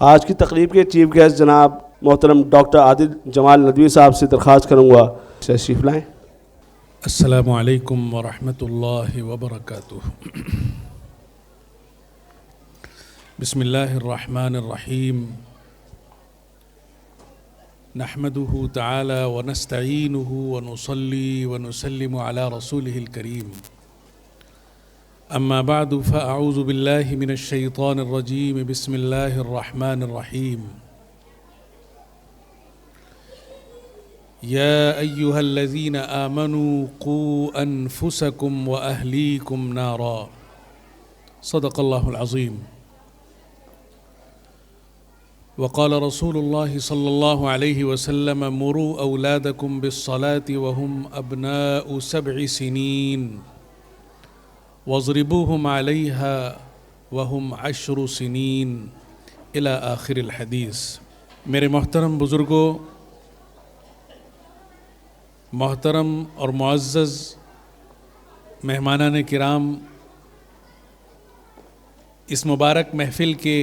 آج کی تقریب کے چیف گیسٹ جناب محترم ڈاکٹر عادل جمال ندوی صاحب سے درخواست کروں گا تشریف لائیں۔ السلام علیکم ورحمۃ اللہ وبرکاتہ۔ بسم اللہ الرحمن الرحیم، نحمده تعالی ونستعینه ونصلی ونسلم علی رسوله الکریم، اما بعد فاعوذ باللہ من الشیطان الرجیم، بسم اللہ الرحمن الرحیم۔ یا ایہا الذین آمنوا قوا انفسکم واہلیکم نارا، صدق اللہ العظیم۔ وقال رسول اللہ صلی اللہ علیہ وسلم مروا اولادکم بالصلاة وهم ابناء 7 سنین واضربوهم علیها وهم 10 سنین الی آخر الحدیث۔ میرے محترم بزرگوں، محترم اور معزز مہمانان کرام، اس مبارک محفل کے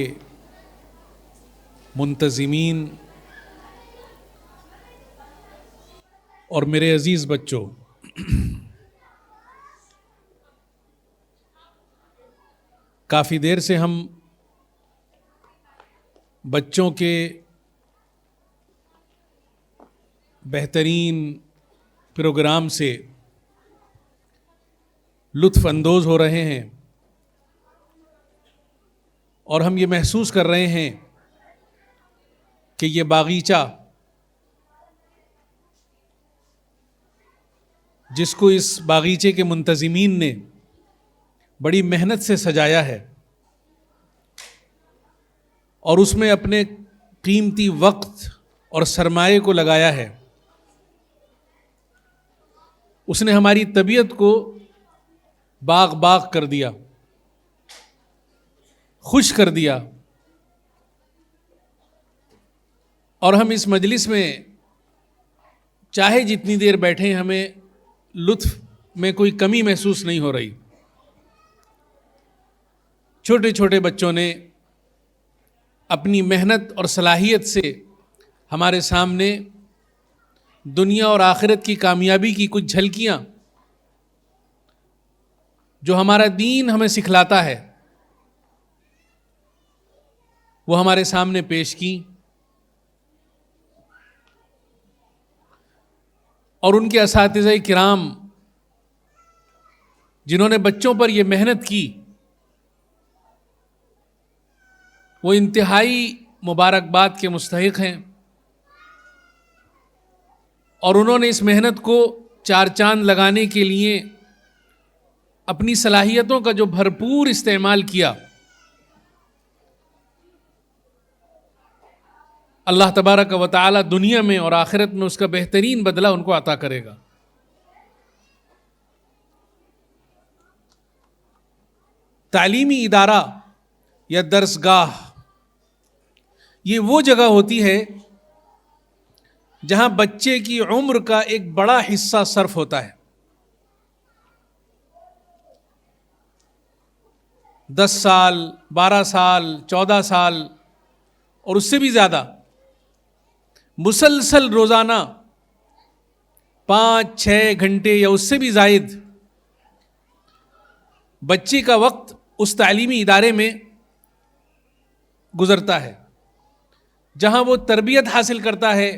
منتظمین اور میرے عزیز بچوں، کافی دیر سے ہم بچوں کے بہترین پروگرام سے لطف اندوز ہو رہے ہیں اور ہم یہ محسوس کر رہے ہیں کہ یہ باغیچہ جس کو اس باغیچے کے منتظمین نے بڑی محنت سے سجایا ہے اور اس میں اپنے قیمتی وقت اور سرمایے کو لگایا ہے، اس نے ہماری طبیعت کو باغ باغ کر دیا، خوش کر دیا، اور ہم اس مجلس میں چاہے جتنی دیر بیٹھیں ہمیں لطف میں کوئی کمی محسوس نہیں ہو رہی۔ چھوٹے چھوٹے بچوں نے اپنی محنت اور صلاحیت سے ہمارے سامنے دنیا اور آخرت کی کامیابی کی کچھ جھلکیاں جو ہمارا دین ہمیں سکھلاتا ہے وہ ہمارے سامنے پیش کی، اور ان کے اساتذہ کرام جنہوں نے بچوں پر یہ محنت کی وہ انتہائی مبارکباد کے مستحق ہیں، اور انہوں نے اس محنت کو 4 چاند لگانے کے لیے اپنی صلاحیتوں کا جو بھرپور استعمال کیا، اللہ تبارک و تعالی دنیا میں اور آخرت میں اس کا بہترین بدلہ ان کو عطا کرے گا۔ تعلیمی ادارہ یا درسگاہ یہ وہ جگہ ہوتی ہے جہاں بچے کی عمر کا ایک بڑا حصہ صرف ہوتا ہے۔ 10 سال، 12 سال، 14 سال اور اس سے بھی زیادہ مسلسل روزانہ 5-6 گھنٹے یا اس سے بھی زائد بچے کا وقت اس تعلیمی ادارے میں گزرتا ہے جہاں وہ تربیت حاصل کرتا ہے،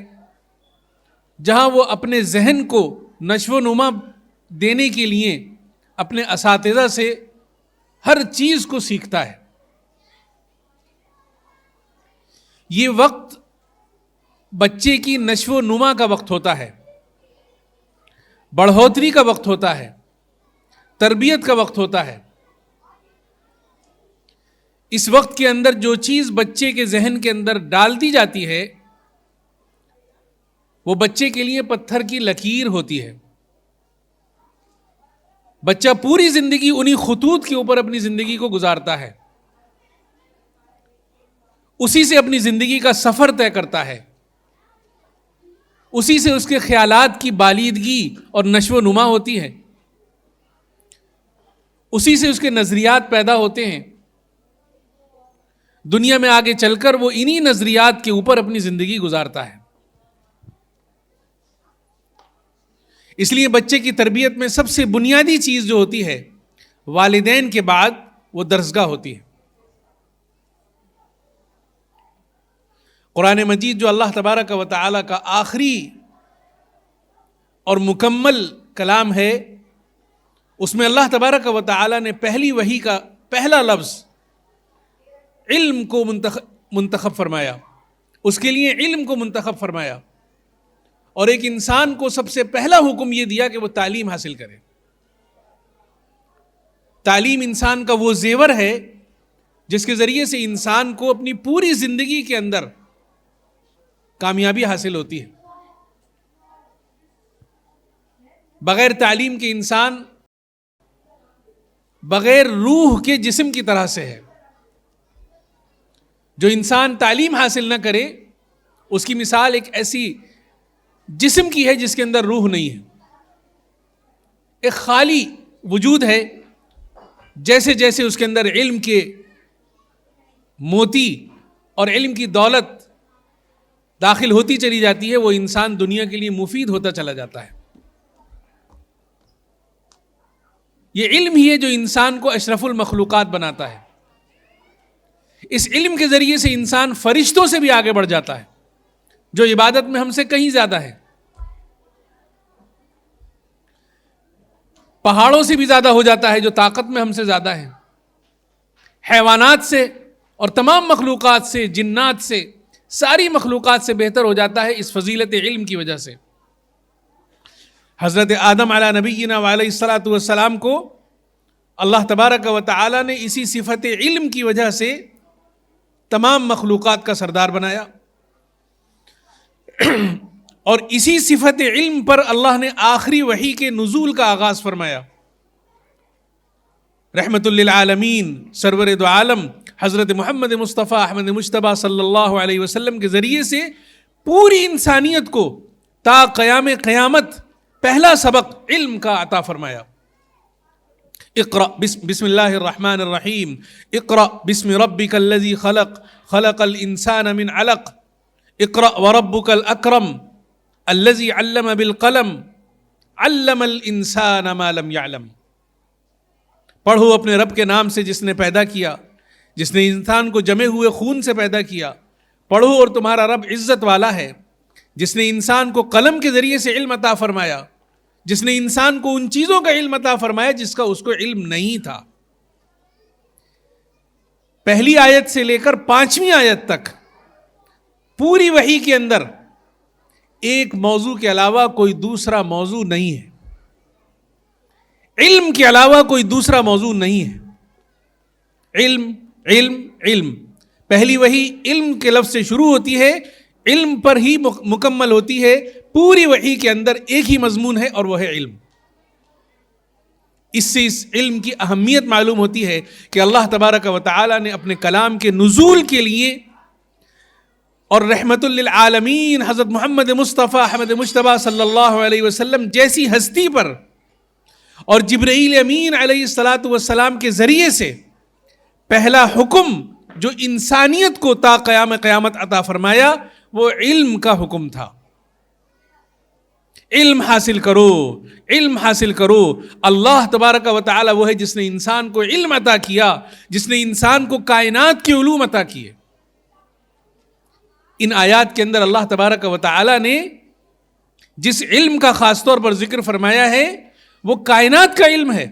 جہاں وہ اپنے ذہن کو نشو و نما دینے کے لیے اپنے اساتذہ سے ہر چیز کو سیکھتا ہے۔ یہ وقت بچے کی نشو و نما کا وقت ہوتا ہے، بڑھوتری کا وقت ہوتا ہے، تربیت کا وقت ہوتا ہے۔ اس وقت کے اندر جو چیز بچے کے ذہن کے اندر ڈال دی جاتی ہے وہ بچے کے لیے پتھر کی لکیر ہوتی ہے۔ بچہ پوری زندگی انہی خطوط کے اوپر اپنی زندگی کو گزارتا ہے، اسی سے اپنی زندگی کا سفر طے کرتا ہے، اسی سے اس کے خیالات کی بالیدگی اور نشو و نما ہوتی ہے، اسی سے اس کے نظریات پیدا ہوتے ہیں۔ دنیا میں آگے چل کر وہ انہی نظریات کے اوپر اپنی زندگی گزارتا ہے. اس لیے بچے کی تربیت میں سب سے بنیادی چیز جو ہوتی ہے والدین کے بعد وہ درسگاہ ہوتی ہے. قرآن مجید جو اللہ تبارک و تعالی کا آخری اور مکمل کلام ہے، اس میں اللہ تبارک و تعالی نے پہلی وحی کا پہلا لفظ علم کو منتخب فرمایا، اس کے لیے علم کو منتخب فرمایا، اور ایک انسان کو سب سے پہلا حکم یہ دیا کہ وہ تعلیم حاصل کرے. تعلیم انسان کا وہ زیور ہے جس کے ذریعے سے انسان کو اپنی پوری زندگی کے اندر کامیابی حاصل ہوتی ہے. بغیر تعلیم کے انسان بغیر روح کے جسم کی طرح سے ہے. جو انسان تعلیم حاصل نہ کرے اس کی مثال ایک ایسی جسم کی ہے جس کے اندر روح نہیں ہے، ایک خالی وجود ہے. جیسے جیسے اس کے اندر علم کے موتی اور علم کی دولت داخل ہوتی چلی جاتی ہے، وہ انسان دنیا کے لیے مفید ہوتا چلا جاتا ہے. یہ علم ہی ہے جو انسان کو اشرف المخلوقات بناتا ہے. اس علم کے ذریعے سے انسان فرشتوں سے بھی آگے بڑھ جاتا ہے جو عبادت میں ہم سے کہیں زیادہ ہے، پہاڑوں سے بھی زیادہ ہو جاتا ہے جو طاقت میں ہم سے زیادہ ہے، حیوانات سے اور تمام مخلوقات سے، جنات سے، ساری مخلوقات سے بہتر ہو جاتا ہے اس فضیلت علم کی وجہ سے. حضرت آدم علی نبینا وعلیہ الصلاۃ والسلام کو اللہ تبارک و تعالی نے اسی صفت علم کی وجہ سے تمام مخلوقات کا سردار بنایا، اور اسی صفت علم پر اللہ نے آخری وحی کے نزول کا آغاز فرمایا. رحمت للعالمین سرور دو عالم حضرت محمد مصطفیٰ احمد مجتبیٰ صلی اللہ علیہ وسلم کے ذریعے سے پوری انسانیت کو تا قیام قیامت پہلا سبق علم کا عطا فرمایا. اقرأ بسم اللہ الرحمن الرحیم، اقرأ بسم ربک الذی خلق، خلق الانسان من علق، اقرأ وربک الاکرم الذی علم بالقلم، علم الانسان ما لم يعلم. پڑھو اپنے رب کے نام سے جس نے پیدا کیا، جس نے انسان کو جمے ہوئے خون سے پیدا کیا. پڑھو اور تمہارا رب عزت والا ہے جس نے انسان کو قلم کے ذریعے سے علم عطا فرمایا، جس نے انسان کو ان چیزوں کا علم عطا فرمایا جس کا اس کو علم نہیں تھا. پہلی آیت سے لے کر 5ویں آیت تک پوری وحی کے اندر ایک موضوع کے علاوہ کوئی دوسرا موضوع نہیں ہے، علم کے علاوہ کوئی دوسرا موضوع نہیں ہے. علم علم علم. پہلی وحی علم کے لفظ سے شروع ہوتی ہے، علم پر ہی مکمل ہوتی ہے. پوری وحی کے اندر ایک ہی مضمون ہے اور وہ ہے علم. اس سے اس علم کی اہمیت معلوم ہوتی ہے کہ اللہ تبارک و تعالی نے اپنے کلام کے نزول کے لیے اور رحمت للعالمین حضرت محمد مصطفیٰ احمد مجتبیٰ صلی اللہ علیہ وسلم جیسی ہستی پر اور جبرائیل امین علیہ الصلاۃ والسلام کے ذریعے سے پہلا حکم جو انسانیت کو تا قیام قیامت عطا فرمایا وہ علم کا حکم تھا. علم حاصل کرو، علم حاصل کرو. اللہ تبارک و تعالی وہ ہے جس نے انسان کو علم عطا کیا، جس نے انسان کو کائنات کے علوم عطا کیے. ان آیات کے اندر اللہ تبارک و تعالی نے جس علم کا خاص طور پر ذکر فرمایا ہے وہ کائنات کا علم ہے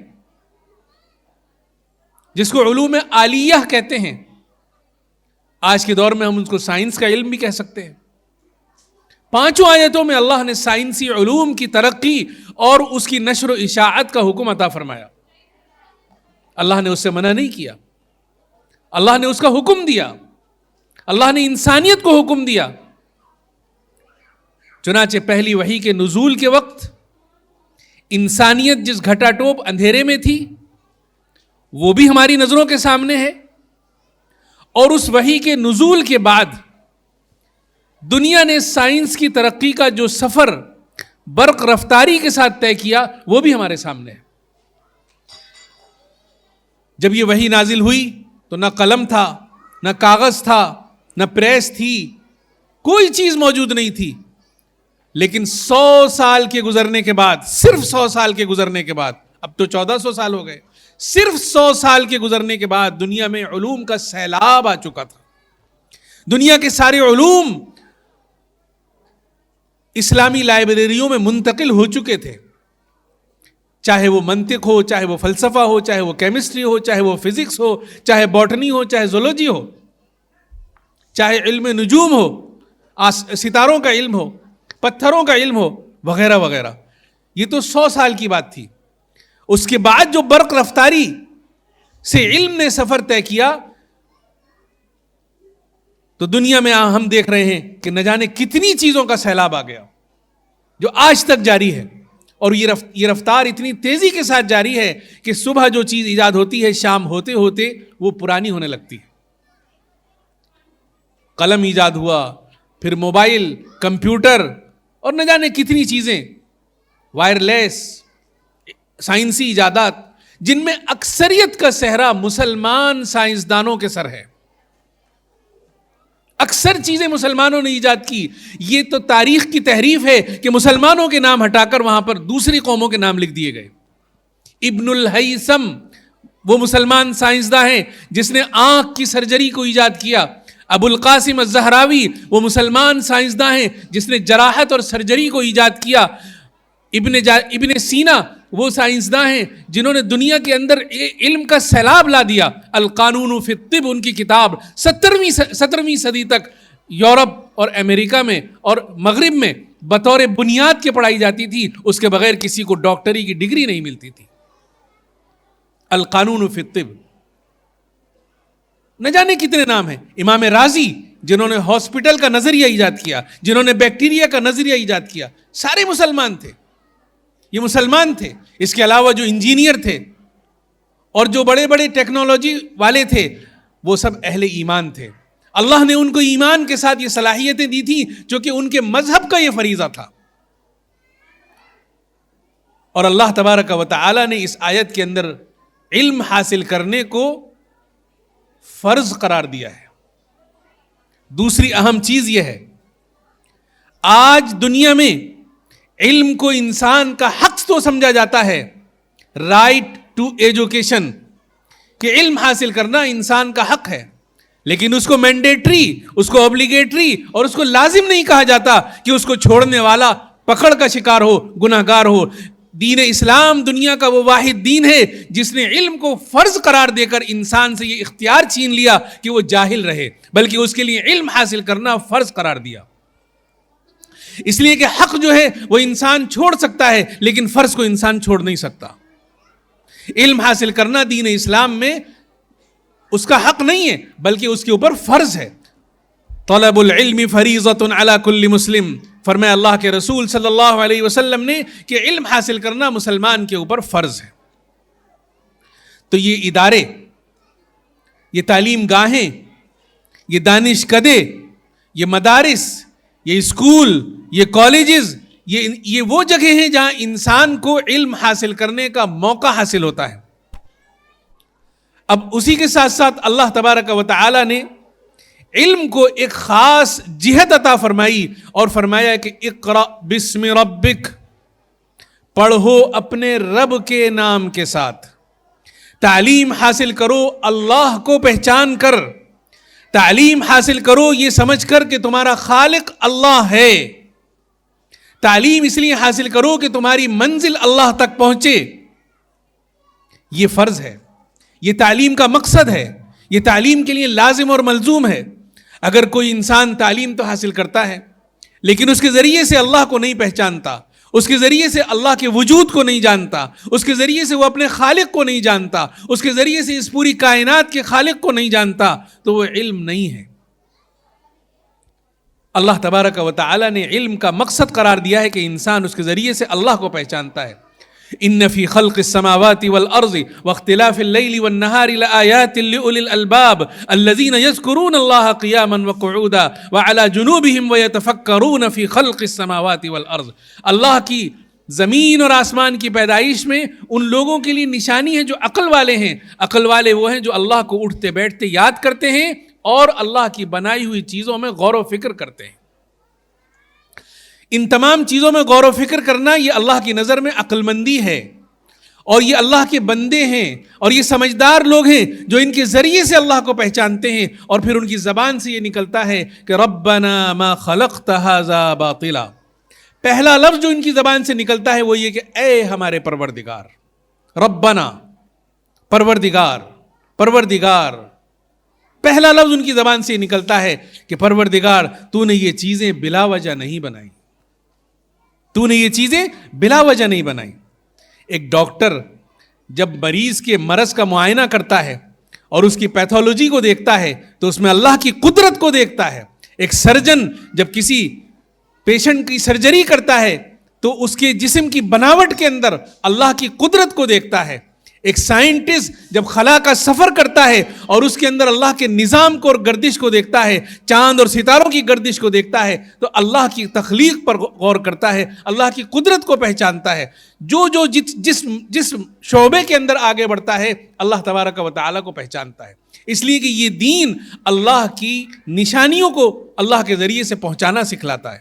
جس کو علوم عالیہ کہتے ہیں. آج کے دور میں ہم اس کو سائنس کا علم بھی کہہ سکتے ہیں. 5 آیتوں میں اللہ نے سائنسی علوم کی ترقی اور اس کی نشر و اشاعت کا حکم عطا فرمایا. اللہ نے اس سے منع نہیں کیا، اللہ نے اس کا حکم دیا، اللہ نے انسانیت کو حکم دیا. چنانچہ پہلی وحی کے نزول کے وقت انسانیت جس گھٹا ٹوپ اندھیرے میں تھی وہ بھی ہماری نظروں کے سامنے ہے، اور اس وحی کے نزول کے بعد دنیا نے سائنس کی ترقی کا جو سفر برق رفتاری کے ساتھ طے کیا وہ بھی ہمارے سامنے ہے. جب یہ وحی نازل ہوئی تو نہ قلم تھا، نہ کاغذ تھا، نہ پریس تھی، کوئی چیز موجود نہیں تھی. لیکن 100 سال کے گزرنے کے بعد، صرف 100 سال کے گزرنے کے بعد، اب تو 1400 سال ہو گئے، صرف 100 سال کے گزرنے کے بعد دنیا میں علوم کا سیلاب آ چکا تھا. دنیا کے سارے علوم اسلامی لائبریریوں میں منتقل ہو چکے تھے، چاہے وہ منطق ہو، چاہے وہ فلسفہ ہو، چاہے وہ کیمسٹری ہو، چاہے وہ فزکس ہو، چاہے باٹنی ہو، چاہے زولوجی ہو، چاہے علم نجوم ہو، ستاروں کا علم ہو، پتھروں کا علم ہو، وغیرہ وغیرہ. یہ تو 100 سال کی بات تھی. اس کے بعد جو برق رفتاری سے علم نے سفر طے کیا تو دنیا میں ہم دیکھ رہے ہیں کہ نہ جانے کتنی چیزوں کا سیلاب آ گیا جو آج تک جاری ہے. اور یہ رفتار اتنی تیزی کے ساتھ جاری ہے کہ صبح جو چیز ایجاد ہوتی ہے شام ہوتے ہوتے وہ پرانی ہونے لگتی ہے. قلم ایجاد ہوا، پھر موبائل، کمپیوٹر اور نہ جانے کتنی چیزیں، وائرلیس، سائنسی ایجادات، جن میں اکثریت کا صحرا مسلمان سائنسدانوں کے سر ہے. اکثر چیزیں مسلمانوں نے ایجاد کی. یہ تو تاریخ کی تحریف ہے کہ مسلمانوں کے نام ہٹا کر وہاں پر دوسری قوموں کے نام لکھ دیے گئے. ابن الہیثم وہ مسلمان سائنسداں ہیں جس نے آنکھ کی سرجری کو ایجاد کیا. ابو القاسم الزہراوی وہ مسلمان سائنسداں ہیں جس نے جراحت اور سرجری کو ایجاد کیا. ابن سینا وہ سائنسداں ہیں جنہوں نے دنیا کے اندر علم کا سیلاب لا دیا. القانون فی الطب ان کی کتاب 17ویں صدی تک یورپ اور امریکہ میں اور مغرب میں بطور بنیاد کے پڑھائی جاتی تھی. اس کے بغیر کسی کو ڈاکٹری کی ڈگری نہیں ملتی تھی. القانون فی الطب. نہ جانے کتنے نام ہیں. امام رازی جنہوں نے ہاسپٹل کا نظریہ ایجاد کیا، جنہوں نے بیکٹیریا کا نظریہ ایجاد کیا، سارے مسلمان تھے. یہ مسلمان تھے. اس کے علاوہ جو انجینئر تھے اور جو بڑے بڑے ٹیکنالوجی والے تھے وہ سب اہل ایمان تھے. اللہ نے ان کو ایمان کے ساتھ یہ صلاحیتیں دی تھی جو کہ ان کے مذہب کا یہ فریضہ تھا. اور اللہ تبارک و تعالی نے اس آیت کے اندر علم حاصل کرنے کو فرض قرار دیا ہے. دوسری اہم چیز یہ ہے، آج دنیا میں علم کو انسان کا حق تو سمجھا جاتا ہے، رائٹ ٹو ایجوکیشن، کہ علم حاصل کرنا انسان کا حق ہے، لیکن اس کو مینڈیٹری، اس کو اوبلیگیٹری اور اس کو لازم نہیں کہا جاتا کہ اس کو چھوڑنے والا پکڑ کا شکار ہو، گناہگار ہو. دین اسلام دنیا کا وہ واحد دین ہے جس نے علم کو فرض قرار دے کر انسان سے یہ اختیار چھین لیا کہ وہ جاہل رہے، بلکہ اس کے لیے علم حاصل کرنا فرض قرار دیا. اس لیے کہ حق جو ہے وہ انسان چھوڑ سکتا ہے لیکن فرض کو انسان چھوڑ نہیں سکتا. علم حاصل کرنا دین اسلام میں اس کا حق نہیں ہے بلکہ اس کے اوپر فرض ہے. طلب العلم فریضۃ علی کل مسلم، فرمایا اللہ کے رسول صلی اللہ علیہ وسلم نے کہ علم حاصل کرنا مسلمان کے اوپر فرض ہے. تو یہ ادارے، یہ تعلیم گاہیں، یہ دانش کدے، یہ مدارس، یہ اسکول، یہ کالجز، یہ وہ جگہ ہیں جہاں انسان کو علم حاصل کرنے کا موقع حاصل ہوتا ہے. اب اسی کے ساتھ ساتھ اللہ تبارک و تعالی نے علم کو ایک خاص جہت عطا فرمائی اور فرمایا کہ اقرأ بسم ربک، پڑھو اپنے رب کے نام کے ساتھ. تعلیم حاصل کرو اللہ کو پہچان کر، تعلیم حاصل کرو یہ سمجھ کر کہ تمہارا خالق اللہ ہے. تعلیم اس لیے حاصل کرو کہ تمہاری منزل اللہ تک پہنچے. یہ فرض ہے، یہ تعلیم کا مقصد ہے، یہ تعلیم کے لیے لازم اور ملزوم ہے. اگر کوئی انسان تعلیم تو حاصل کرتا ہے لیکن اس کے ذریعے سے اللہ کو نہیں پہچانتا، اس کے ذریعے سے اللہ کے وجود کو نہیں جانتا، اس کے ذریعے سے وہ اپنے خالق کو نہیں جانتا، اس کے ذریعے سے اس پوری کائنات کے خالق کو نہیں جانتا، تو وہ علم نہیں ہے. اللہ تبارک و تعالی نے علم کا مقصد قرار دیا ہے کہ انسان اس کے ذریعے سے اللہ کو پہچانتا ہے. ان فی خلق السماوات والارض واختلاف الليل والنهار لآیات لأولی الالباب الذین یذکرون اللہ قیاما وقعودا وعلى جنوبهم ویتفکرون فی خلق السماوات والارض. اللہ کی زمین اور آسمان کی پیدائش میں ان لوگوں کے لیے نشانی ہے جو عقل والے ہیں. عقل والے وہ ہیں جو اللہ کو اٹھتے بیٹھتے یاد کرتے ہیں، اور اللہ کی بنائی ہوئی چیزوں میں غور و فکر کرتے ہیں. ان تمام چیزوں میں غور و فکر کرنا یہ اللہ کی نظر میں عقل مندی ہے، اور یہ اللہ کے بندے ہیں اور یہ سمجھدار لوگ ہیں جو ان کے ذریعے سے اللہ کو پہچانتے ہیں، اور پھر ان کی زبان سے یہ نکلتا ہے کہ ربنا ما خلقت ھذا باطلا. پہلا لفظ جو ان کی زبان سے نکلتا ہے وہ یہ کہ اے ہمارے پروردگار. ربنا، پروردگار، پروردگار، پہلا لفظ ان کی زبان سے نکلتا ہے کہ پروردگار تو نے یہ چیزیں بلا وجہ نہیں بنائی، تو نے یہ چیزیں بلا وجہ نہیں بنائی. ایک ڈاکٹر جب مریض کے مرض کا معائنہ کرتا ہے اور اس کی پیتھولوجی کو دیکھتا ہے تو اس میں اللہ کی قدرت کو دیکھتا ہے. ایک سرجن جب کسی پیشنٹ کی سرجری کرتا ہے تو اس کے جسم کی بناوٹ کے اندر اللہ کی قدرت کو دیکھتا ہے. ایک سائنٹسٹ جب خلا کا سفر کرتا ہے اور اس کے اندر اللہ کے نظام کو اور گردش کو دیکھتا ہے، چاند اور ستاروں کی گردش کو دیکھتا ہے، تو اللہ کی تخلیق پر غور کرتا ہے، اللہ کی قدرت کو پہچانتا ہے. جو جس شعبے کے اندر آگے بڑھتا ہے اللہ تبارک و تعالیٰ کو پہچانتا ہے. اس لیے کہ یہ دین اللہ کی نشانیوں کو اللہ کے ذریعے سے پہنچانا سکھلاتا ہے.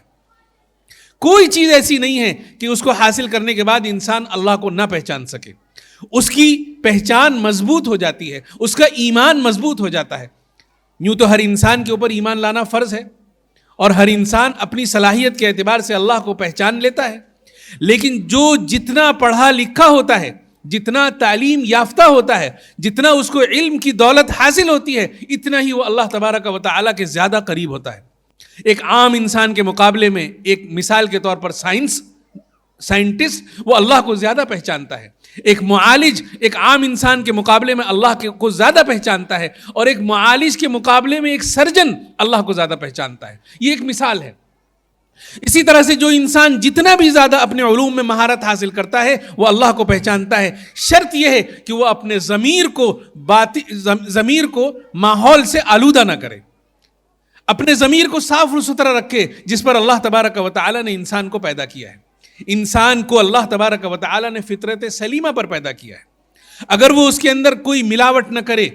کوئی چیز ایسی نہیں ہے کہ اس کو حاصل کرنے کے بعد انسان اللہ کو نہ پہچان سکے. اس کی پہچان مضبوط ہو جاتی ہے، اس کا ایمان مضبوط ہو جاتا ہے. یوں تو ہر انسان کے اوپر ایمان لانا فرض ہے اور ہر انسان اپنی صلاحیت کے اعتبار سے اللہ کو پہچان لیتا ہے، لیکن جو جتنا پڑھا لکھا ہوتا ہے، جتنا تعلیم یافتہ ہوتا ہے، جتنا اس کو علم کی دولت حاصل ہوتی ہے، اتنا ہی وہ اللہ تبارک و تعالیٰ کے زیادہ قریب ہوتا ہے. ایک عام انسان کے مقابلے میں ایک مثال کے طور پر سائنٹسٹ وہ اللہ کو زیادہ پہچانتا ہے. ایک معالج ایک عام انسان کے مقابلے میں اللہ کو زیادہ پہچانتا ہے، اور ایک معالج کے مقابلے میں ایک سرجن اللہ کو زیادہ پہچانتا ہے. یہ ایک مثال ہے. اسی طرح سے جو انسان جتنا بھی زیادہ اپنے علوم میں مہارت حاصل کرتا ہے وہ اللہ کو پہچانتا ہے. شرط یہ ہے کہ وہ اپنے ضمیر کو ماحول سے آلودہ نہ کرے، اپنے ضمیر کو صاف و ستھرا رکھے جس پر اللہ تبارک و تعالیٰ نے انسان کو پیدا کیا ہے. انسان کو اللہ تبارک و تعالیٰ نے فطرت سلیمہ پر پیدا کیا ہے. اگر وہ اس کے اندر کوئی ملاوٹ نہ کرے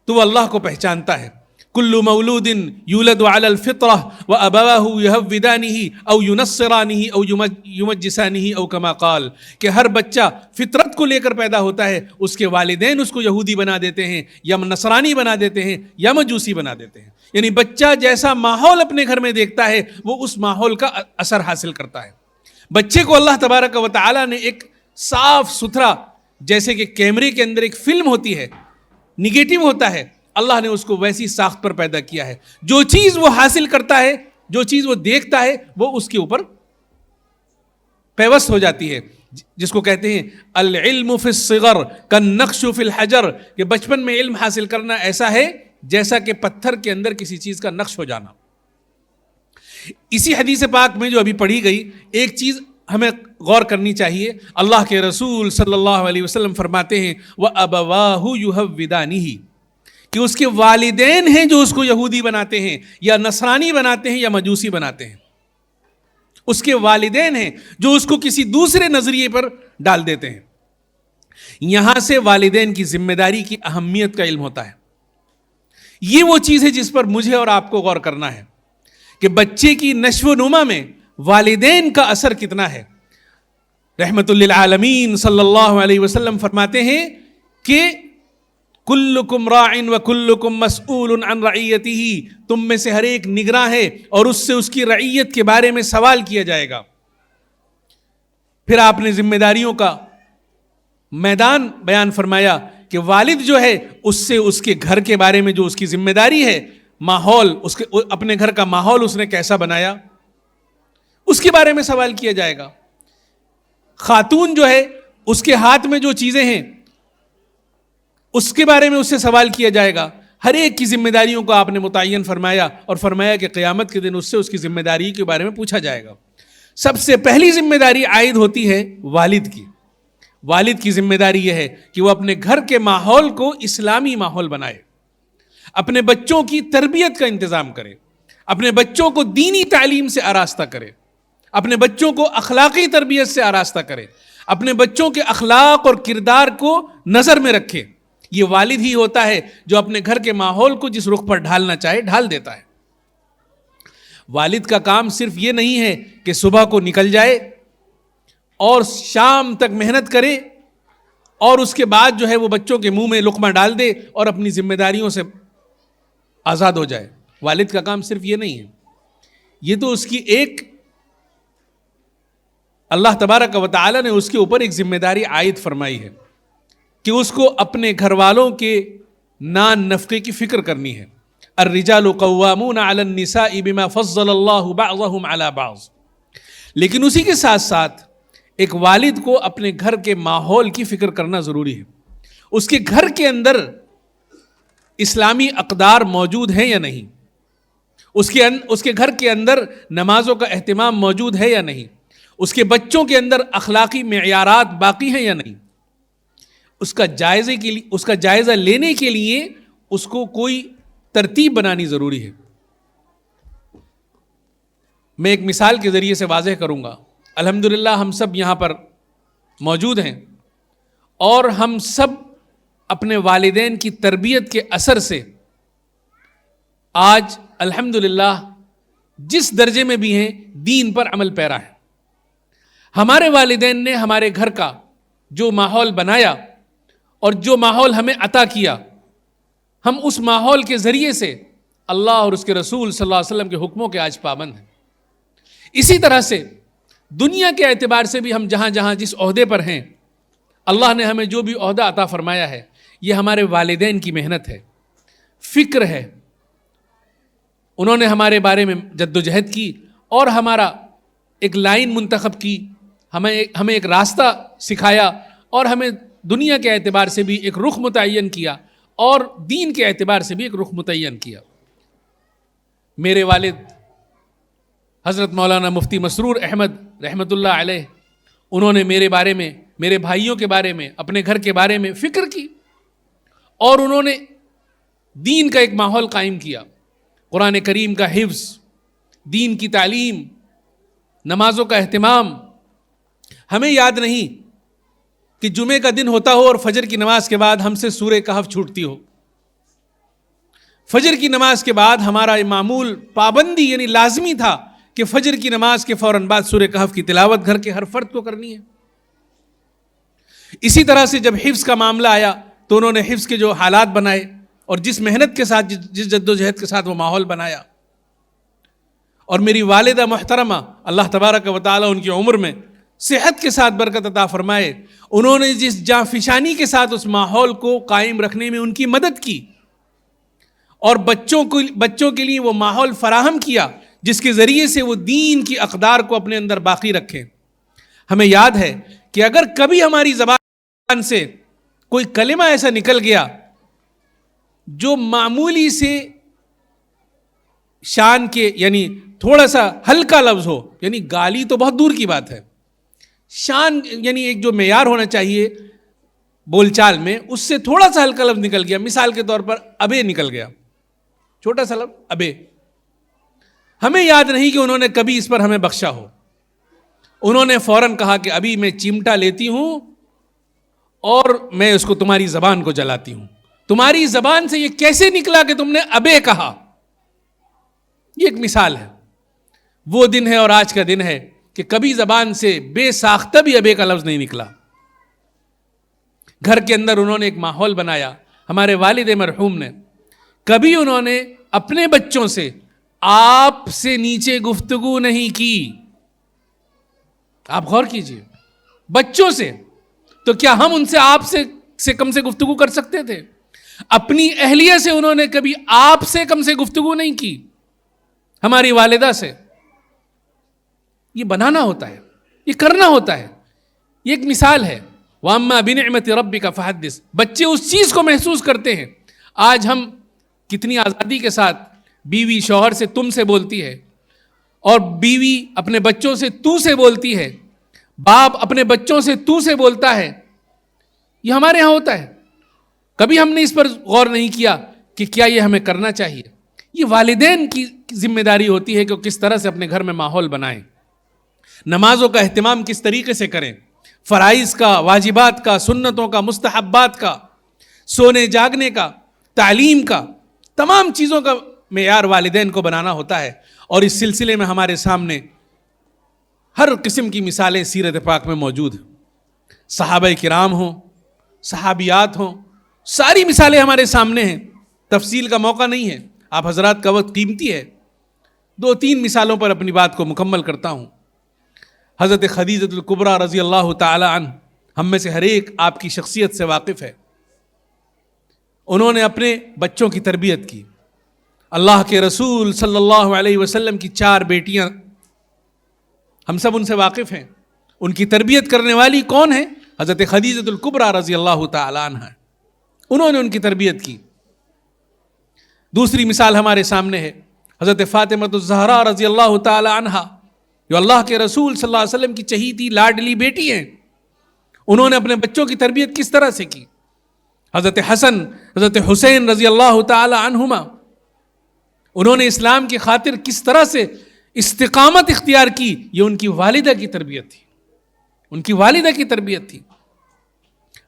تو وہ اللہ کو پہچانتا ہے. کل مولود یولد علی الفطرہ وابواہ یہودانہ او ینصرانہ او یمجسانہ او کما قال، کہ ہر بچہ فطرت کو لے کر پیدا ہوتا ہے، اس کے والدین اس کو یہودی بنا دیتے ہیں یا نصرانی بنا دیتے ہیں یا مجوسی بنا دیتے ہیں. یعنی بچہ جیسا ماحول اپنے گھر میں دیکھتا ہے وہ اس ماحول کا اثر حاصل کرتا ہے. بچے کو اللہ تبارک و تعالیٰ نے ایک صاف ستھرا، جیسے کہ کیمرے کے اندر ایک فلم ہوتی ہے، نگیٹو ہوتا ہے، اللہ نے اس کو ویسی ساخت پر پیدا کیا ہے. جو چیز وہ حاصل کرتا ہے، جو چیز وہ دیکھتا ہے، وہ اس کے اوپر پیوست ہو جاتی ہے، جس کو کہتے ہیں العلم فی الصغر کالنقش فی الحجر، کہ بچپن میں علم حاصل کرنا ایسا ہے جیسا کہ پتھر کے اندر کسی چیز کا نقش ہو جانا. اسی حدیث پاک میں جو ابھی پڑھی گئی ایک چیز ہمیں غور کرنی چاہیے. اللہ کے رسول صلی اللہ علیہ وسلم فرماتے ہیں وَأَبَوَاهُ يُهَوِّدَانِهِ، کہ اس کے والدین ہیں جو اس کو یہودی بناتے ہیں یا نصرانی بناتے ہیں یا مجوسی بناتے ہیں. اس کے والدین ہیں جو اس کو کسی دوسرے نظریے پر ڈال دیتے ہیں. یہاں سے والدین کی ذمہ داری کی اہمیت کا علم ہوتا ہے. یہ وہ چیز ہے جس پر مجھے اور آپ کو غور کرنا ہے کہ بچے کی نشو و نما میں والدین کا اثر کتنا ہے. رحمت للعالمین صلی اللہ علیہ وسلم فرماتے ہیں کہ کلکم راع وکلکم مسئول عن رعیتہ، تم میں سے ہر ایک نگراں ہے اور اس سے اس کی رعیت کے بارے میں سوال کیا جائے گا. پھر آپ نے ذمہ داریوں کا میدان بیان فرمایا کہ والد جو ہے اس سے اس کے گھر کے بارے میں جو اس کی ذمہ داری ہے، ماحول، اس کے اپنے گھر کا ماحول اس نے کیسا بنایا، اس کے بارے میں سوال کیا جائے گا. خاتون جو ہے اس کے ہاتھ میں جو چیزیں ہیں اس کے بارے میں اس سے سوال کیا جائے گا. ہر ایک کی ذمہ داریوں کو آپ نے متعین فرمایا اور فرمایا کہ قیامت کے دن اس سے اس کی ذمہ داری کے بارے میں پوچھا جائے گا. سب سے پہلی ذمہ داری عائد ہوتی ہے والد کی. والد کی ذمہ داری یہ ہے کہ وہ اپنے گھر کے ماحول کو اسلامی ماحول بنائے، اپنے بچوں کی تربیت کا انتظام کرے، اپنے بچوں کو دینی تعلیم سے آراستہ کرے، اپنے بچوں کو اخلاقی تربیت سے آراستہ کرے، اپنے بچوں کے اخلاق اور کردار کو نظر میں رکھے. یہ والد ہی ہوتا ہے جو اپنے گھر کے ماحول کو جس رخ پر ڈھالنا چاہے ڈھال دیتا ہے. والد کا کام صرف یہ نہیں ہے کہ صبح کو نکل جائے اور شام تک محنت کرے اور اس کے بعد جو ہے وہ بچوں کے منہ میں لقمہ ڈال دے اور اپنی ذمہ داریوں سے آزاد ہو جائے. والد کا کام صرف یہ نہیں ہے. یہ تو اس کی ایک اللہ تبارک و تعالی نے اس کے اوپر ایک ذمہ داری عائد فرمائی ہے کہ اس کو اپنے گھر والوں کے نان نفقے کی فکر کرنی ہے. الرجال قوامون علی النساء بما فضل اللہ بعضهم علی بعض. لیکن اسی کے ساتھ ساتھ ایک والد کو اپنے گھر کے ماحول کی فکر کرنا ضروری ہے. اس کے گھر کے اندر اسلامی اقدار موجود ہیں یا نہیں, اس کے گھر کے اندر نمازوں کا اہتمام موجود ہے یا نہیں, اس کے بچوں کے اندر اخلاقی معیارات باقی ہیں یا نہیں. اس کا جائزہ لینے کے لیے اس کو کوئی ترتیب بنانی ضروری ہے. میں ایک مثال کے ذریعے سے واضح کروں گا. الحمدللہ ہم سب یہاں پر موجود ہیں اور ہم سب اپنے والدین کی تربیت کے اثر سے آج الحمدللہ جس درجے میں بھی ہیں دین پر عمل پیرا ہے. ہمارے والدین نے ہمارے گھر کا جو ماحول بنایا اور جو ماحول ہمیں عطا کیا, ہم اس ماحول کے ذریعے سے اللہ اور اس کے رسول صلی اللہ علیہ وسلم کے حکموں کے آج پابند ہیں. اسی طرح سے دنیا کے اعتبار سے بھی ہم جہاں جہاں جس عہدے پر ہیں, اللہ نے ہمیں جو بھی عہدہ عطا فرمایا ہے یہ ہمارے والدین کی محنت ہے, فکر ہے. انہوں نے ہمارے بارے میں جدوجہد کی اور ہمارا ایک لائن منتخب کی, ہمیں ایک راستہ سکھایا اور ہمیں دنیا کے اعتبار سے بھی ایک رخ متعین کیا اور دین کے اعتبار سے بھی ایک رخ متعین کیا. میرے والد حضرت مولانا مفتی مسرور احمد رحمۃ اللہ علیہ, انہوں نے میرے بارے میں, میرے بھائیوں کے بارے میں, اپنے گھر کے بارے میں فکر کی اور انہوں نے دین کا ایک ماحول قائم کیا. قرآن کریم کا حفظ, دین کی تعلیم, نمازوں کا اہتمام. ہمیں یاد نہیں کہ جمعے کا دن ہوتا ہو اور فجر کی نماز کے بعد ہم سے سورہ کہف چھوٹتی ہو. فجر کی نماز کے بعد ہمارا معمول پابندی یعنی لازمی تھا کہ فجر کی نماز کے فوراً بعد سورہ کہف کی تلاوت گھر کے ہر فرد کو کرنی ہے. اسی طرح سے جب حفظ کا معاملہ آیا تو انہوں نے حفظ کے جو حالات بنائے اور جس محنت کے ساتھ, جس جدوجہد کے ساتھ وہ ماحول بنایا. اور میری والدہ محترمہ اللہ تبارک و تعالی ان کی عمر میں صحت کے ساتھ برکت عطا فرمائے, انہوں نے جس جانفشانی کے ساتھ اس ماحول کو قائم رکھنے میں ان کی مدد کی اور بچوں کے لیے وہ ماحول فراہم کیا جس کے ذریعے سے وہ دین کی اقدار کو اپنے اندر باقی رکھیں. ہمیں یاد ہے کہ اگر کبھی ہماری زبان سے کوئی کلمہ ایسا نکل گیا جو معمولی سے شان کے یعنی تھوڑا سا ہلکا لفظ ہو, یعنی گالی تو بہت دور کی بات ہے, شان یعنی ایک جو معیار ہونا چاہیے بول چال میں اس سے تھوڑا سا ہلکا لفظ نکل گیا, مثال کے طور پر ابے نکل گیا, چھوٹا سا لفظ ابے, ہمیں یاد نہیں کہ انہوں نے کبھی اس پر ہمیں بخشا ہو. انہوں نے فوراً کہا کہ ابھی میں چمٹا لیتی ہوں اور میں اس کو تمہاری زبان کو جلاتی ہوں. تمہاری زبان سے یہ کیسے نکلا کہ تم نے ابے کہا؟ یہ ایک مثال ہے. وہ دن ہے اور آج کا دن ہے کہ کبھی زبان سے بے ساختہ بھی ابے کا لفظ نہیں نکلا. گھر کے اندر انہوں نے ایک ماحول بنایا. ہمارے والد مرحوم نے کبھی انہوں نے اپنے بچوں سے آپ سے نیچے گفتگو نہیں کی. آپ غور کیجئے, بچوں سے تو کیا ہم ان سے آپ سے کم سے گفتگو کر سکتے تھے؟ اپنی اہلیہ سے انہوں نے کبھی آپ سے کم سے گفتگو نہیں کی. ہماری والدہ سے یہ بنانا ہوتا ہے, یہ کرنا ہوتا ہے. یہ ایک مثال ہے. وَأَمَّا بِنِعْمَةِ رَبِّكَ فَحَدِّثْ. بچے اس چیز کو محسوس کرتے ہیں. آج ہم کتنی آزادی کے ساتھ بیوی شوہر سے تم سے بولتی ہے اور بیوی اپنے بچوں سے تو سے بولتی ہے, باپ اپنے بچوں سے تو سے بولتا ہے. یہ ہمارے ہاں ہوتا ہے. کبھی ہم نے اس پر غور نہیں کیا کہ کیا یہ ہمیں کرنا چاہیے. یہ والدین کی ذمہ داری ہوتی ہے کہ وہ کس طرح سے اپنے گھر میں ماحول بنائیں, نمازوں کا اہتمام کس طریقے سے کریں, فرائض کا, واجبات کا, سنتوں کا, مستحبات کا, سونے جاگنے کا، تعلیم کا، تمام چیزوں کا معیار والدین کو بنانا ہوتا ہے. اور اس سلسلے میں ہمارے سامنے ہر قسم کی مثالیں سیرت پاک میں موجود ہیں. صحابہ کرام ہوں، صحابیات ہوں، ساری مثالیں ہمارے سامنے ہیں. تفصیل کا موقع نہیں ہے، آپ حضرات کا وقت قیمتی ہے. 2-3 مثالوں پر اپنی بات کو مکمل کرتا ہوں. حضرت خدیجہ الکبریٰ رضی اللہ تعالی عنہ، ہم میں سے ہر ایک آپ کی شخصیت سے واقف ہے. انہوں نے اپنے بچوں کی تربیت کی. اللہ کے رسول صلی اللہ علیہ وسلم کی 4 بیٹیاں، ہم سب ان سے واقف ہیں. ان کی تربیت کرنے والی کون ہے؟ حضرت خدیجہ الکبریٰ رضی اللہ تعالی عنہ. انہوں نے ان کی تربیت کی. دوسری مثال ہمارے سامنے ہے حضرت فاطمہ الزہراء رضی اللہ تعالی عنہ، جو اللہ کے رسول صلی اللہ علیہ وسلم کی چہیتی لاڈلی بیٹی ہیں. انہوں نے اپنے بچوں کی تربیت کس طرح سے کی؟ حضرت حسن، حضرت حسین رضی اللہ تعالی عنہما، انہوں نے اسلام کی خاطر کس طرح سے استقامت اختیار کی؟ یہ ان کی والدہ کی تربیت تھی. ان کی والدہ کی تربیت تھی.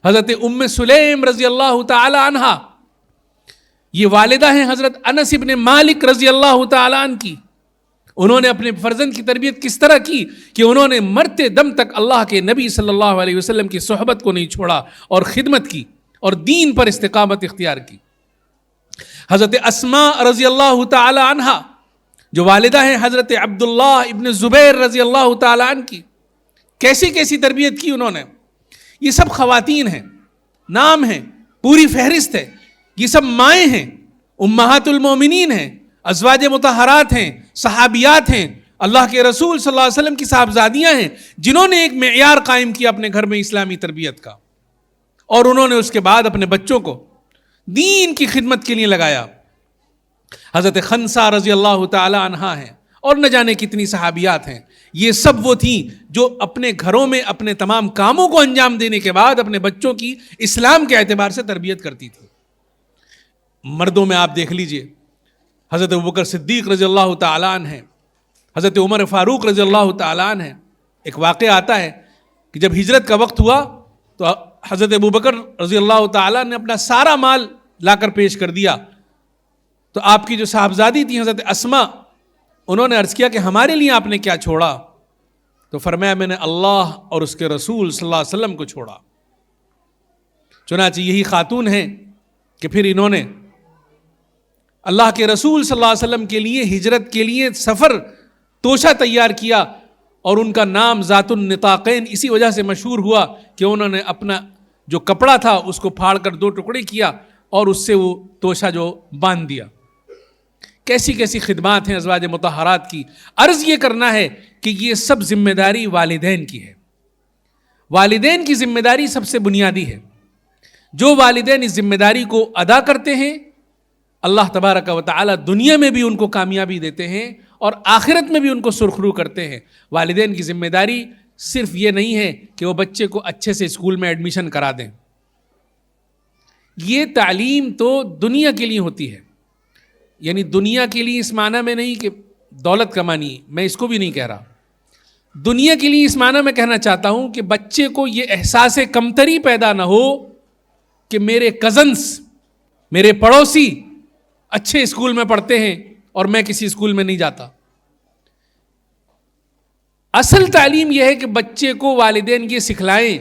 حضرت ام سلیم رضی اللہ تعالی عنہا، یہ والدہ ہیں حضرت انس ابن مالک رضی اللہ تعالی عنہ کی. انہوں نے اپنے فرزند کی تربیت کس طرح کی کہ انہوں نے مرتے دم تک اللہ کے نبی صلی اللہ علیہ وسلم کی صحبت کو نہیں چھوڑا اور خدمت کی اور دین پر استقامت اختیار کی. حضرت اسماء رضی اللہ تعالی عنہا، جو والدہ ہیں حضرت عبداللہ ابن زبیر رضی اللہ تعالی عنہ کی، کیسی کیسی تربیت کی انہوں نے. یہ سب خواتین ہیں، نام ہیں، پوری فہرست ہے. یہ سب مائیں ہیں، امہات المومنین ہیں، ازواج مطہرات ہیں، صحابیات ہیں، اللہ کے رسول صلی اللہ علیہ وسلم کی صاحبزادیاں ہیں، جنہوں نے ایک معیار قائم کیا اپنے گھر میں اسلامی تربیت کا. اور انہوں نے اس کے بعد اپنے بچوں کو دین کی خدمت کے لیے لگایا. حضرت خنسا رضی اللہ تعالی عنہا ہیں، اور نہ جانے کتنی صحابیات ہیں. یہ سب وہ تھیں جو اپنے گھروں میں اپنے تمام کاموں کو انجام دینے کے بعد اپنے بچوں کی اسلام کے اعتبار سے تربیت کرتی تھی. مردوں میں آپ دیکھ لیجئے، حضرت ابوبکر صدیق رضی اللہ تعالی عنہ ہیں، حضرت عمر فاروق رضی اللہ تعالی عنہ ہیں. ایک واقعہ آتا ہے کہ جب ہجرت کا وقت ہوا تو حضرت ابوبکر رضی اللہ تعالیٰ نے اپنا سارا مال لا کر پیش کر دیا. تو آپ کی جو صاحبزادی تھی حضرت اسماء، انہوں نے عرض کیا کہ ہمارے لیے آپ نے کیا چھوڑا؟ تو فرمایا میں نے اللہ اور اس کے رسول صلی اللہ علیہ وسلم کو چھوڑا. چنانچہ یہی خاتون ہیں کہ پھر انہوں نے اللہ کے رسول صلی اللہ علیہ وسلم کے لیے ہجرت کے لیے سفر توشہ تیار کیا، اور ان کا نام ذات النطاقین اسی وجہ سے مشہور ہوا کہ انہوں نے اپنا جو کپڑا تھا اس کو پھاڑ کر 2 ٹکڑے کیا اور اس سے وہ توشہ جو باندھ دیا. کیسی کیسی خدمات ہیں ازواج مطہرات کی. عرض یہ کرنا ہے کہ یہ سب ذمہ داری والدین کی ہے. والدین کی ذمہ داری سب سے بنیادی ہے. جو والدین اس ذمہ داری کو ادا کرتے ہیں، اللہ تبارک و تعالی دنیا میں بھی ان کو کامیابی دیتے ہیں اور آخرت میں بھی ان کو سرخرو کرتے ہیں. والدین کی ذمہ داری صرف یہ نہیں ہے کہ وہ بچے کو اچھے سے اسکول میں ایڈمیشن کرا دیں. یہ تعلیم تو دنیا کے لیے ہوتی ہے، یعنی دنیا کے لیے اس معنی میں نہیں کہ دولت کمانی، میں اس کو بھی نہیں کہہ رہا. دنیا کے لیے اس معنی میں کہنا چاہتا ہوں کہ بچے کو یہ احساس کمتری پیدا نہ ہو کہ میرے کزنس، میرے پڑوسی اچھے اسکول میں پڑھتے ہیں اور میں کسی اسکول میں نہیں جاتا. اصل تعلیم یہ ہے کہ بچے کو والدین یہ سکھلائیں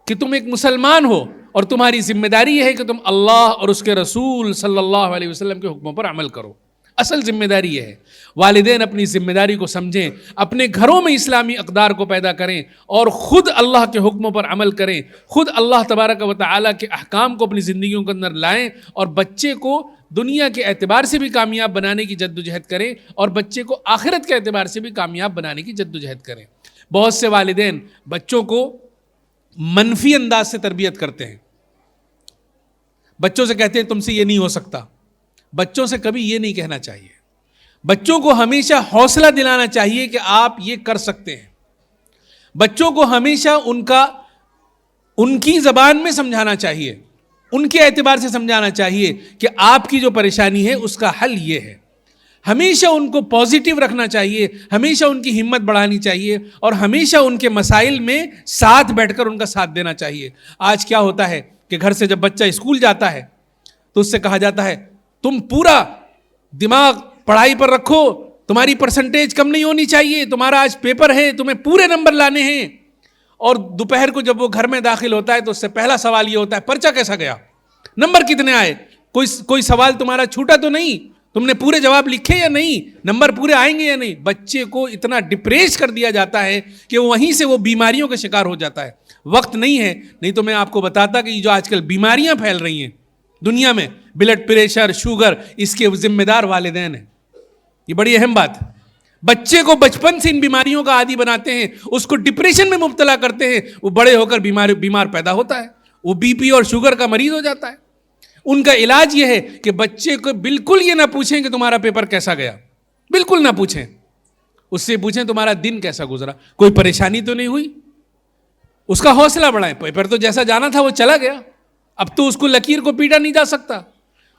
کہ تم ایک مسلمان ہو اور تمہاری ذمہ داری یہ ہے کہ تم اللہ اور اس کے رسول صلی اللہ علیہ وسلم کے حکموں پر عمل کرو. اصل ذمہ داری یہ ہے. والدین اپنی ذمہ داری کو سمجھیں، اپنے گھروں میں اسلامی اقدار کو پیدا کریں اور خود اللہ کے حکموں پر عمل کریں، خود اللہ تبارک و تعالیٰ کے احکام کو اپنی زندگیوں کے اندر لائیں اور بچے کو دنیا کے اعتبار سے بھی کامیاب بنانے کی جد و جہد کریں اور بچے کو آخرت کے اعتبار سے بھی کامیاب بنانے کی جد و جہد کریں. بہت سے والدین بچوں کو منفی انداز سے تربیت کرتے ہیں. بچوں سے کہتے ہیں تم سے یہ نہیں ہو سکتا. بچوں سے کبھی یہ نہیں کہنا چاہیے. بچوں کو ہمیشہ حوصلہ دلانا چاہیے کہ آپ یہ کر سکتے ہیں. بچوں کو ہمیشہ ان کی زبان میں سمجھانا چاہیے، ان کے اعتبار سے سمجھانا چاہیے کہ آپ کی جو پریشانی ہے اس کا حل یہ ہے. ہمیشہ ان کو پازیٹیو رکھنا چاہیے، ہمیشہ ان کی ہمت بڑھانی چاہیے اور ہمیشہ ان کے مسائل میں ساتھ بیٹھ کر ان کا ساتھ دینا چاہیے. آج کیا ہوتا ہے کہ گھر سے جب بچہ اسکول جاتا ہے تو اس سے کہا جاتا ہے تم پورا دماغ پڑھائی پر رکھو, تمہاری پرسنٹیج کم نہیں ہونی چاہیے, تمہارا آج پیپر ہے, تمہیں پورے نمبر لانے ہیں. اور دوپہر کو جب وہ گھر میں داخل ہوتا ہے تو اس سے پہلا سوال یہ ہوتا ہے پرچہ کیسا گیا, نمبر کتنے آئے, کوئی سوال تمہارا چھوٹا تو نہیں, تم نے پورے جواب لکھے یا نہیں, نمبر پورے آئیں گے یا نہیں. بچے کو اتنا ڈپریس کر دیا جاتا ہے کہ وہیں سے وہ بیماریوں کا شکار ہو جاتا ہے. وقت نہیں ہے, نہیں تو میں آپ کو بتاتا کہ یہ جو آج کل بیماریاں پھیل رہی ہیں دنیا میں, بلڈ پریشر, شوگر, اس کے ذمہ دار والدین ہیں. یہ بڑی اہم بات ہے. بچے کو بچپن سے ان بیماریوں کا عادی بناتے ہیں, اس کو ڈپریشن میں مبتلا کرتے ہیں, وہ بڑے ہو کر بیمار پیدا ہوتا ہے, وہ بی پی اور شوگر کا مریض ہو جاتا ہے. ان کا علاج یہ ہے کہ بچے کو بالکل یہ نہ پوچھیں کہ تمہارا پیپر کیسا گیا, بالکل نہ پوچھیں. اس سے پوچھیں تمہارا دن کیسا گزرا, کوئی پریشانی تو نہیں ہوئی. اس کا حوصلہ بڑھائیں. پیپر تو جیسا جانا تھا وہ چلا گیا, اب تو اس کو لکیر کو پیٹا نہیں جا سکتا.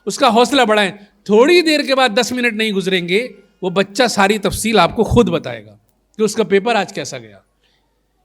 اس کا حوصلہ بڑھائیں. تھوڑی دیر کے بعد 10 منٹ نہیں گزریں گے, وہ بچہ ساری تفصیل آپ کو خود بتائے گا کہ اس کا پیپر آج کیسا گیا.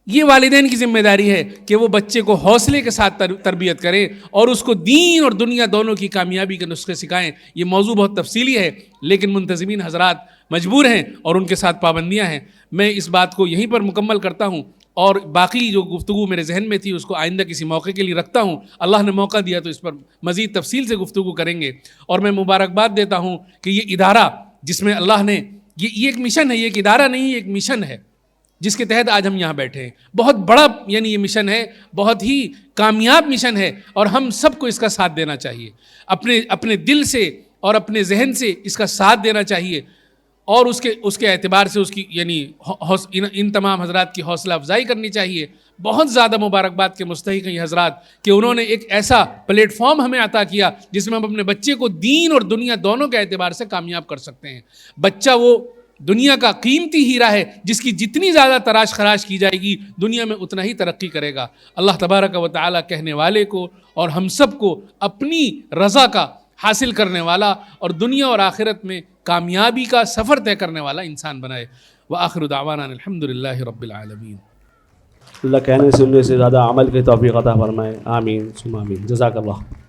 یہ والدین کی ذمہ داری ہے کہ وہ بچے کو حوصلے کے ساتھ تربیت کریں اور اس کو دین اور دنیا دونوں کی کامیابی کے نسخے سکھائیں. یہ موضوع بہت تفصیلی ہے لیکن منتظمین حضرات مجبور ہیں اور ان کے ساتھ پابندیاں ہیں. میں اس بات کو یہیں پر مکمل کرتا ہوں اور باقی جو گفتگو میرے ذہن میں تھی اس کو آئندہ کسی موقع کے لیے رکھتا ہوں. اللہ نے موقع دیا تو اس پر مزید تفصیل سے گفتگو کریں گے. اور میں مبارکباد دیتا ہوں کہ یہ ادارہ جس میں اللہ نے یہ ایک مشن ہے, یہ ایک ادارہ نہیں, یہ ایک مشن ہے جس کے تحت آج ہم یہاں بیٹھے ہیں. بہت بڑا یعنی یہ مشن ہے, بہت ہی کامیاب مشن ہے اور ہم سب کو اس کا ساتھ دینا چاہیے. اپنے دل سے اور اپنے ذہن سے اس کا ساتھ دینا چاہیے اور اس کے اعتبار سے اس کی یعنی ان تمام حضرات کی حوصلہ افزائی کرنی چاہیے. بہت زیادہ مبارکباد کے مستحق ہیں یہ حضرات کہ انہوں نے ایک ایسا پلیٹ فارم ہمیں عطا کیا جس میں ہم اپنے بچے کو دین اور دنیا دونوں کے اعتبار سے کامیاب کر سکتے ہیں. بچہ وہ دنیا کا قیمتی ہیرا ہے جس کی جتنی زیادہ تراش خراش کی جائے گی دنیا میں اتنا ہی ترقی کرے گا. اللہ تبارک و تعالی کہنے والے کو اور ہم سب کو اپنی رضا کا حاصل کرنے والا اور دنیا اور آخرت میں کامیابی کا سفر طے کرنے والا انسان بنائے. وآخر دعوانا الحمدللہ رب العالمین. اللہ کہنے سننے سے زیادہ عمل کی توفیق عطا فرمائے. آمین ثم آمین. جزاک اللہ.